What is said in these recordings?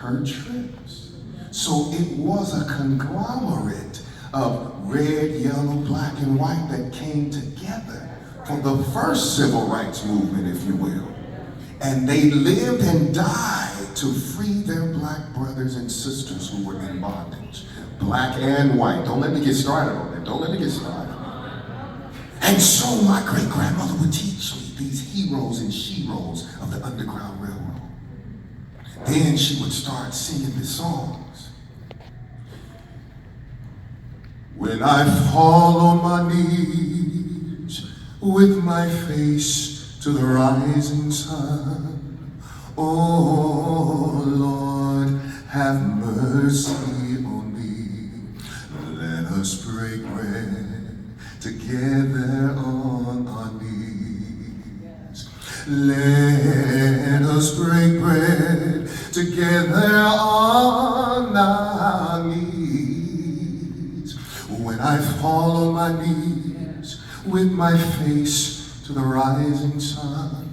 her trips. So it was a conglomerate of red, yellow, black, and white that came together for the first civil rights movement, if you will. And they lived and died to free their black brothers and sisters who were in bondage. Black and white. Don't let me get started on that. Don't let me get started. And so my great-grandmother would teach me these heroes and sheroes of the Underground Railroad. Then she would start singing the songs. When I fall on my knees with my face to the rising sun, oh Lord, have mercy on me. Let us break bread together on our knees. Let us break bread together on our knees. When I fall on my knees with my face to the rising sun,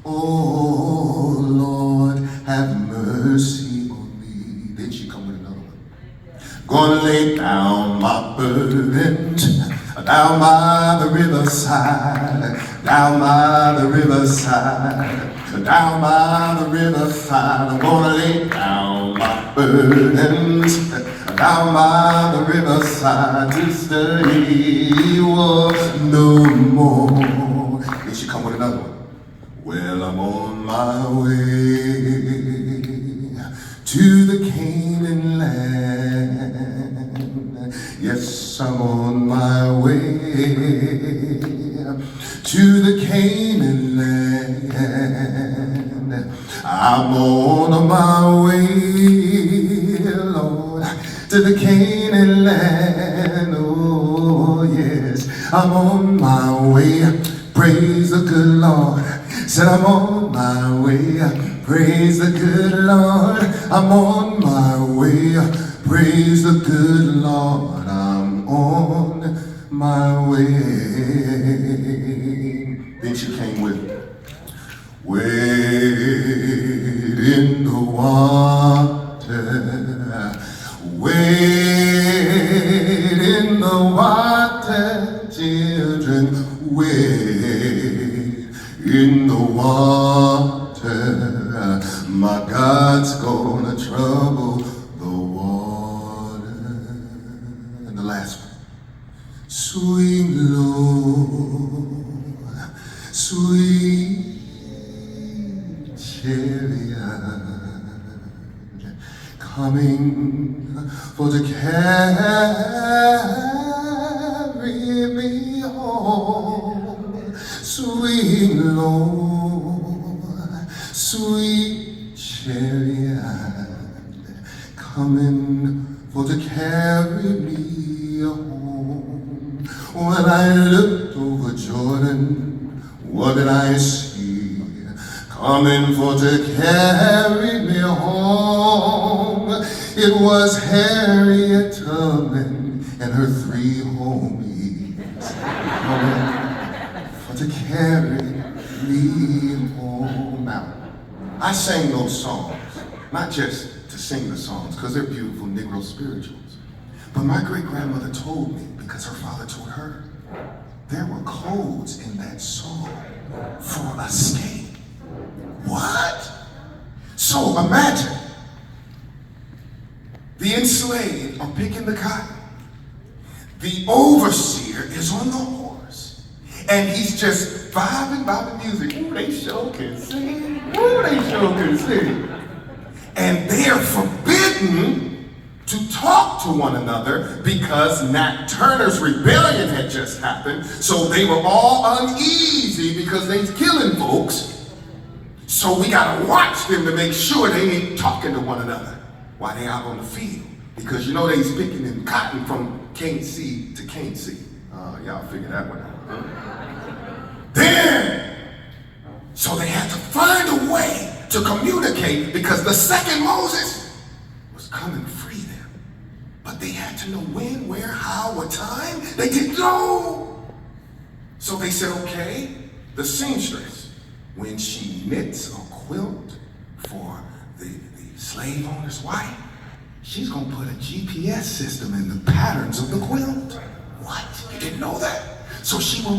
oh Lord, have mercy on me. Then she come with another one. Gonna lay down my burdens down by the riverside, down by the riverside, down by the riverside. I'm gonna lay down my burdens down by the riverside to study was no more. Then she come with another one. Well, I'm on my way to the Canaan land. Yes, I'm on my way to the Canaan land. I'm on my way, Lord, to the Canaan land. Oh, yes, I'm on my way. Praise the good Lord. Said I'm on my way. Praise the good Lord. I'm on my way. Praise the good Lord. I'm on my way. Then she came with wade in the water, wade in the water, children, wade in the water. My God's gonna trouble the water. And the last one. Sweet Lord, sweet chariot, coming for to carry me home. Sweet Lord, sweet chariot, coming for to carry me home. When I looked over Jordan, what did I see? Coming for to carry me home. It was Harriet Tubman and her three homies, coming for to carry me home. Now, I sang those songs, not just to sing the songs, because they're beautiful Negro spirituals. But my great-grandmother told me, because her father told her, there were codes in that song for escape. What? So imagine, the enslaved are picking the cotton. The overseer is on the horse. And he's just vibing by the music. Ooh, they sure can sing. Ooh, they sure can sing. And they are forbidden to talk to one another because Nat Turner's rebellion had just happened. So they were all uneasy because they's killing folks. So we gotta watch them to make sure they ain't talking to one another while they out on the field. Because you know they's picking in cotton from can't see to can't see. Y'all figure that one out. Huh? Then, so they had to find a way to communicate because the second Moses was coming to free them. But they had to know when, where, how, what time. They didn't know. So they said, okay, the seamstress, when she knits a quilt for the slave owner's wife, she's gonna put a GPS system in the patterns of the quilt. What? You didn't know that? So she will,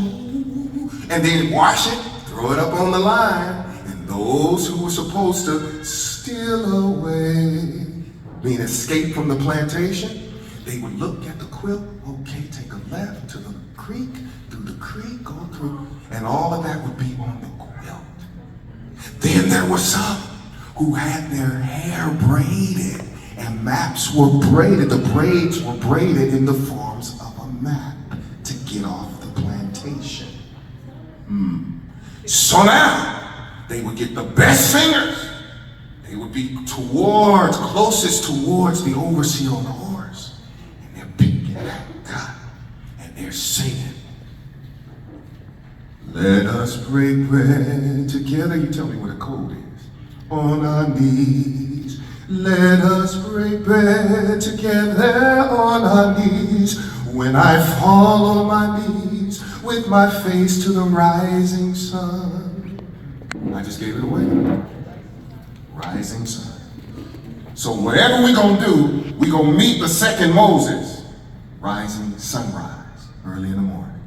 and then wash it, throw it up on the line, and those who were supposed to steal away, mean escape from the plantation, they would look at the quilt, okay, take a left to the creek, through the creek, go through, and all of that would be on the quilt. Then there were some who had their hair braided, and maps were braided, the braids were braided in the forms of a map to get off the plantation. So now, they would get the best singers. They would be closest towards the overseer on the horse. And they're picking that cotton, and they're singing. Let us break bread together. You tell me what a code is. On our knees. Let us break bread together on our knees. When I fall on my knees with my face to the rising sun. I just gave it away. Rising sun. So whatever we're gonna do, we're gonna meet the second Moses. Rising sunrise, early in the morning.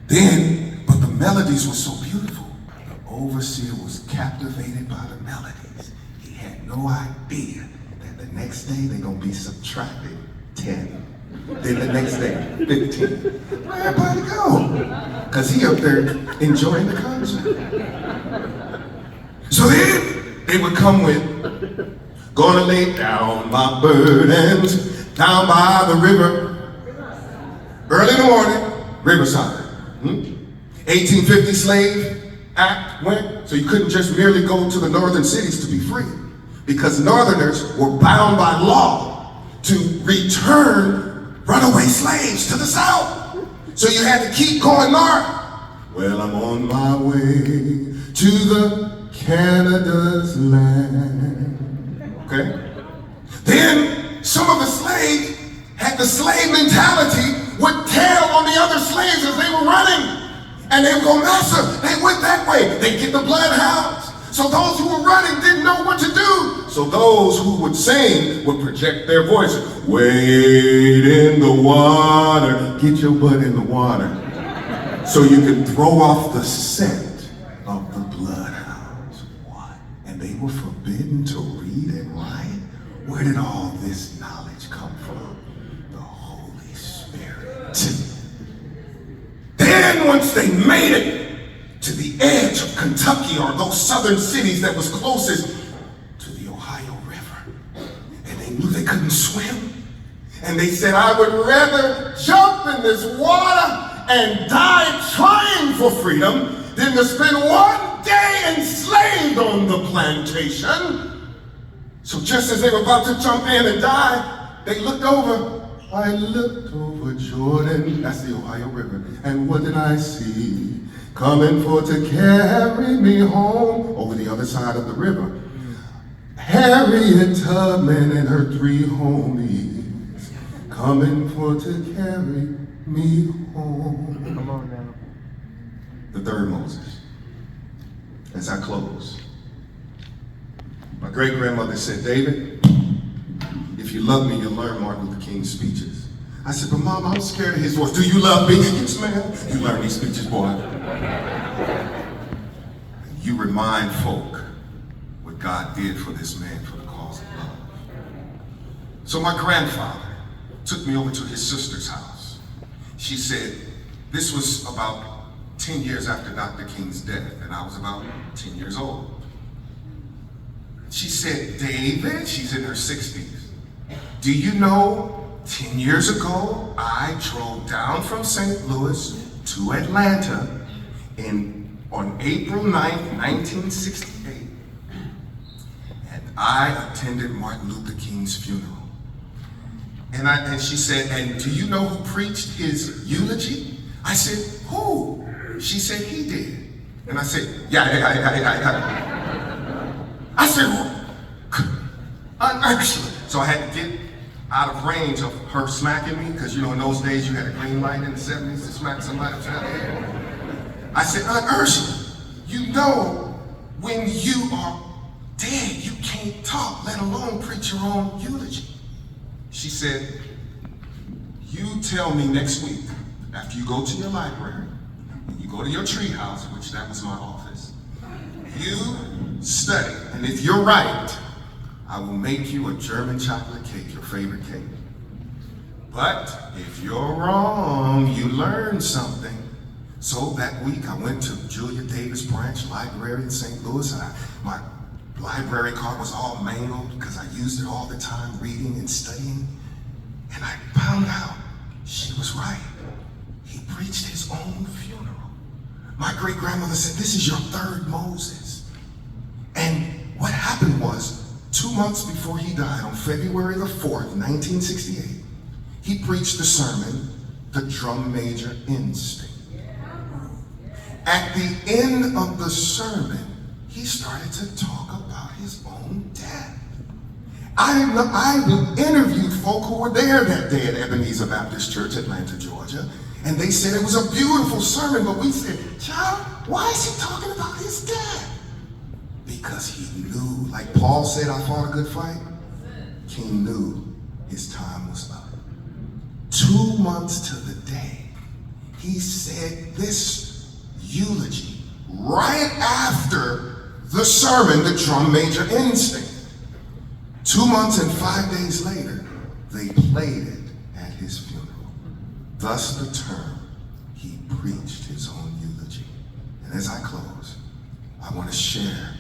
Then, but the melodies were so beautiful. The overseer was captivated by the melodies. He had no idea that the next day they're gonna be subtracted 10. Then the next day, 15. Where everybody go? Because he up there enjoying the concert. So then they would come with, gonna lay down my burdens down by the river. Early in the morning, Riverside. 1850 Slave Act went, so you couldn't just merely go to the northern cities to be free, because Northerners were bound by law to return runaway slaves to the South. So you had to keep going north. Well, I'm on my way to the Canada's land. Okay? Then some of the slaves had the slave mentality, would tell on the other slaves as they were running. And they would go, Master, they went that way. They'd get the bloodhounds. So those who were running didn't know what to do. So those who would sing would project their voices. Wade in the water. Get your butt in the water. So you can throw off the scent of the bloodhounds. What? And they were forbidden to read and write? Where did all this knowledge come from? The Holy Spirit. Then once they made it to the edge of Kentucky or those southern cities that was closest to the Ohio River, and they knew they couldn't swim, and they said, I would rather jump in this water and die trying for freedom than to spend one day enslaved on the plantation. So just as they were about to jump in and die, they looked over. I looked over Jordan, that's the Ohio River, and what did I see? Coming for to carry me home over the other side of the river. Harriet Tubman and her 3 homies, coming for to carry me home. Come on now. The third Moses. As I close, my great-grandmother said, David, if you love me, you'll learn Martin Luther King's speeches. I said, but Mom, I'm scared of his voice. Do you love me? Yes, ma'am. You learn these speeches, boy. You remind folk what God did for this man for the cause of love. So my grandfather took me over to his sister's house. She said, this was about 10 years after Dr. King's death, and I was about 10 years old. She said, David, she's in her 60s. Do you know, 10 years ago, I drove down from St. Louis to Atlanta on April 9th, 1968, and I attended Martin Luther King's funeral. And she said, and do you know who preached his eulogy? I said, who? She said, he did. And I said, yeah. I said, actually. So I had to get out of range of her smacking me, because you know in those days you had a green light in the 70s to smack somebody upside the head. I said, Aunt Ursula, you know when you are dead, you can't can't talk, let alone preach your own eulogy. She said, you tell me next week, after you go to your library, you go to your tree house, which that was my office, you study, and if you're right, I will make you a German chocolate cake, your favorite cake. But if you're wrong, you learn something. So that week, I went to Julia Davis Branch Library in St. Louis, and my library card was all mangled because I used it all the time reading and studying. And I found out she was right. He preached his own funeral. My great-grandmother said, this is your third Moses. And what happened was, 2 months before he died, on February the 4th, 1968, he preached the sermon, The Drum Major Instinct. At the end of the sermon, he started to talk about his own death. I interviewed folk who were there that day at Ebenezer Baptist Church, Atlanta, Georgia, and they said it was a beautiful sermon, but we said, child, why is he talking about his death? Because he knew, like Paul said, I fought a good fight. He knew his time was up. 2 months to the day, he said this eulogy right after the sermon, The Drum Major Instinct. 2 months and 5 days later, they played it at his funeral. Thus the term, he preached his own eulogy. And as I close, I want to share,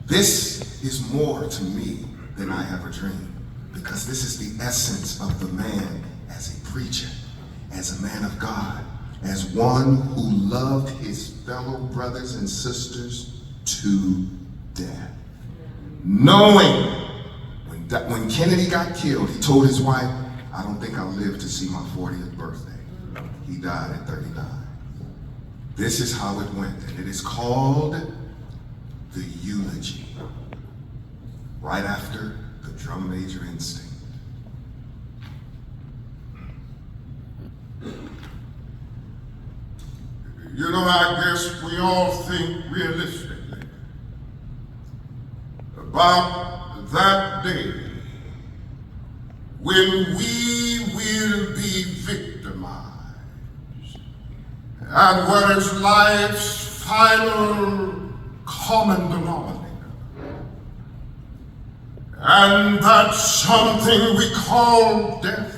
this is more to me than I ever dreamed, because this is the essence of the man as a preacher, as a man of God, as one who loved his fellow brothers and sisters to death. Knowing when Kennedy got killed, he told his wife, I don't think I'll live to see my 40th birthday. He died at 39. This is how it went, and it is called the eulogy. Right after the Drum Major Instinct. You know, I guess we all think realistically about that day when we will be victimized at what is life's final common denominator. And that's something we call death.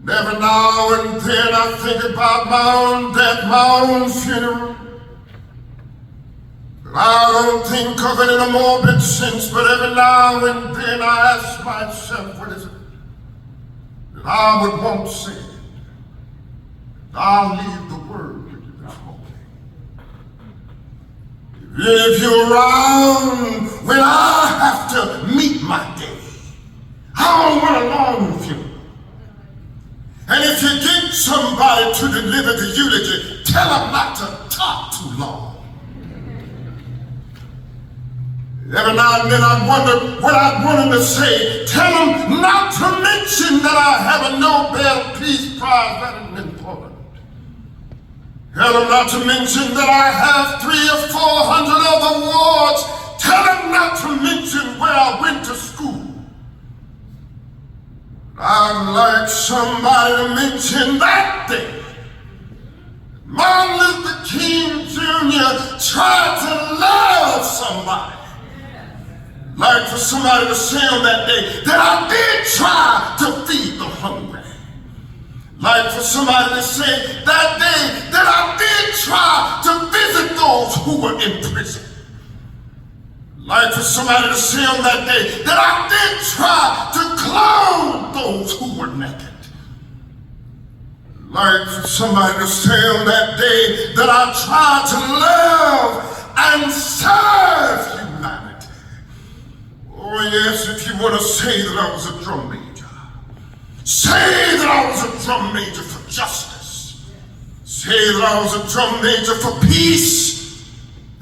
And every now and then I think about my own death, my own funeral. But I don't think of it in a morbid sense, but every now and then I ask myself, what is it that I would want said? I'll leave the word with you this morning. If you're around when I have to meet my day, I don't want a long funeral. And if you get somebody to deliver the eulogy, tell them not to talk too long. Every now and then I wonder what I want them to say. Tell them not to mention that I have a Nobel Peace Prize. That isn't important. Tell them not to mention that I have 300 or 400 other awards. Tell them not to mention where I went to school. I'd like somebody to mention that day. Martin Luther King Jr. tried to love somebody. Like for somebody to say on that day that I did try to feed the hungry. Like for somebody to say that day that I did try to visit those who were in prison. Like for somebody to say on that day that I did try to clothe those who were naked. Like for somebody to say on that day that I tried to love and serve humanity. Oh yes, if you want to say that I was a drum major. Say that I was a drum major for justice. Say that I was a drum major for peace.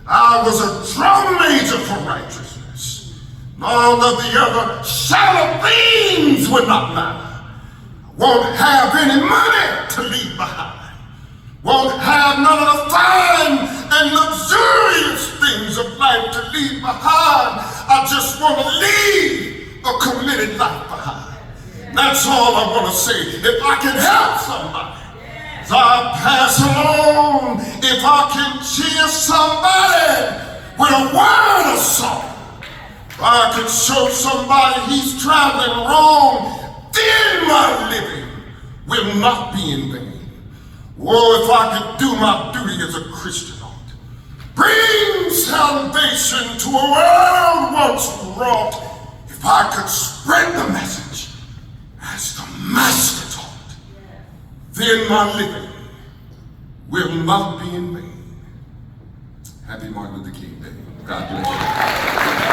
I was a drum major for righteousness. And all of the other shallow things would not matter. Won't have any money to leave behind. Won't have none of the fine and luxurious things of life to leave behind. I just want to leave a committed life behind. That's all I want to say. If I can help somebody, as I pass along, if I can cheer somebody with a word of song, if I can show somebody he's traveling wrong, then my living will not be in vain. Oh, if I could do my duty as a Christian, bring salvation to a world once wrought, if I could spread the message as the Master taught, then my living will not be in vain. Happy Martin Luther King Day. God bless you.